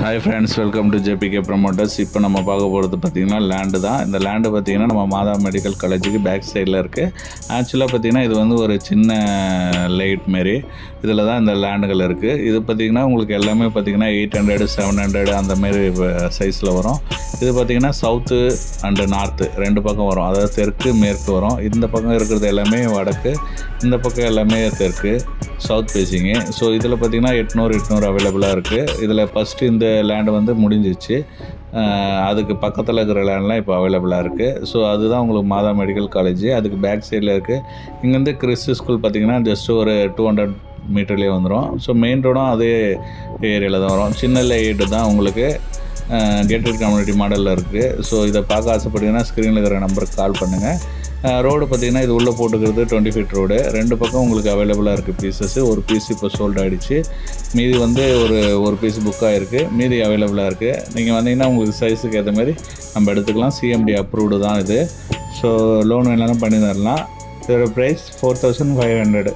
Hi friends, welcome to JBK promoters. இப்போ நம்ம பார்க்க போகிறது பார்த்திங்கன்னா லேண்டு தான். இந்த லேண்டு பார்த்திங்கன்னா நம்ம மாதா மெடிக்கல் காலேஜுக்கு பேக் சைடில் இருக்குது. ஆக்சுவலாக பார்த்திங்கன்னா இது வந்து ஒரு சின்ன லைட் மாரி இதில் தான் இந்த லேண்டுகள் இருக்குது. இது பார்த்திங்கன்னா உங்களுக்கு எல்லாமே பார்த்திங்கன்னா 800 700 அந்தமாரி சைஸில் வரும். இது பார்த்திங்கன்னா சவுத்து அண்டு நார்த்து ரெண்டு பக்கம் வரும். அதாவது தெற்கு மேற்கு வரும். இந்த பக்கம் இருக்கிறது எல்லாமே வடக்கு, இந்த பக்கம் எல்லாமே தெற்கு, சவுத் ஃபேஸிங்கு. ஸோ இதில் பார்த்திங்கன்னா 800 அவைலபிளாக இருக்குது. இதில் ஃபஸ்ட்டு இந்த லேண்டு வந்து முடிஞ்சிச்சு. அதுக்கு பக்கத்தில் இருக்கிற லேண்ட்லாம் இப்போ அவைலபிளாக இருக்குது. ஸோ அதுதான் உங்களுக்கு மாதா மெடிக்கல் காலேஜ். அதுக்கு பேக் சைடில் இருக்குது. இங்கேருந்து கிறிஸ்து ஸ்கூல் பார்த்திங்கன்னா ஜஸ்ட் ஒரு 200 மீட்டர்லேயே வந்துடும். ஸோ மெயின் ரோடும் அதே ஏரியாவில் தான் வரும். சின்ன லைட்டு தான் உங்களுக்கு கேட்டட் கம்யூனிட்டி மாடலில் இருக்குது. ஸோ இதை பார்க்க ஆசைப்பட்டீங்கன்னா ஸ்க்ரீனில் இருக்கிற நம்பருக்கு கால் பண்ணுங்கள். ரோடு பார்த்திங்கன்னா இது உள்ளே போட்டுக்கிறது 20 ஃபீட் ரோடு. ரெண்டு பக்கம் உங்களுக்கு அவைலபிளாக இருக்குது பீசஸ்ஸு. ஒரு பீஸ் இப்போ சோல்ட் ஆகிடுச்சு. மீதி வந்து ஒரு பீஸ் புக் ஆகிருக்கு. மீதி அவைலபிளாக இருக்குது. நீங்கள் வந்தீங்கன்னா உங்களுக்கு சைஸுக்கு ஏற்ற மாதிரி நம்ம எடுத்துக்கலாம். சிஎம்டி அப்ரூவ்டு தான் இது. ஸோ லோன் வேணாலும் பண்ணி தரலாம். இதோட ப்ரைஸ் 4500.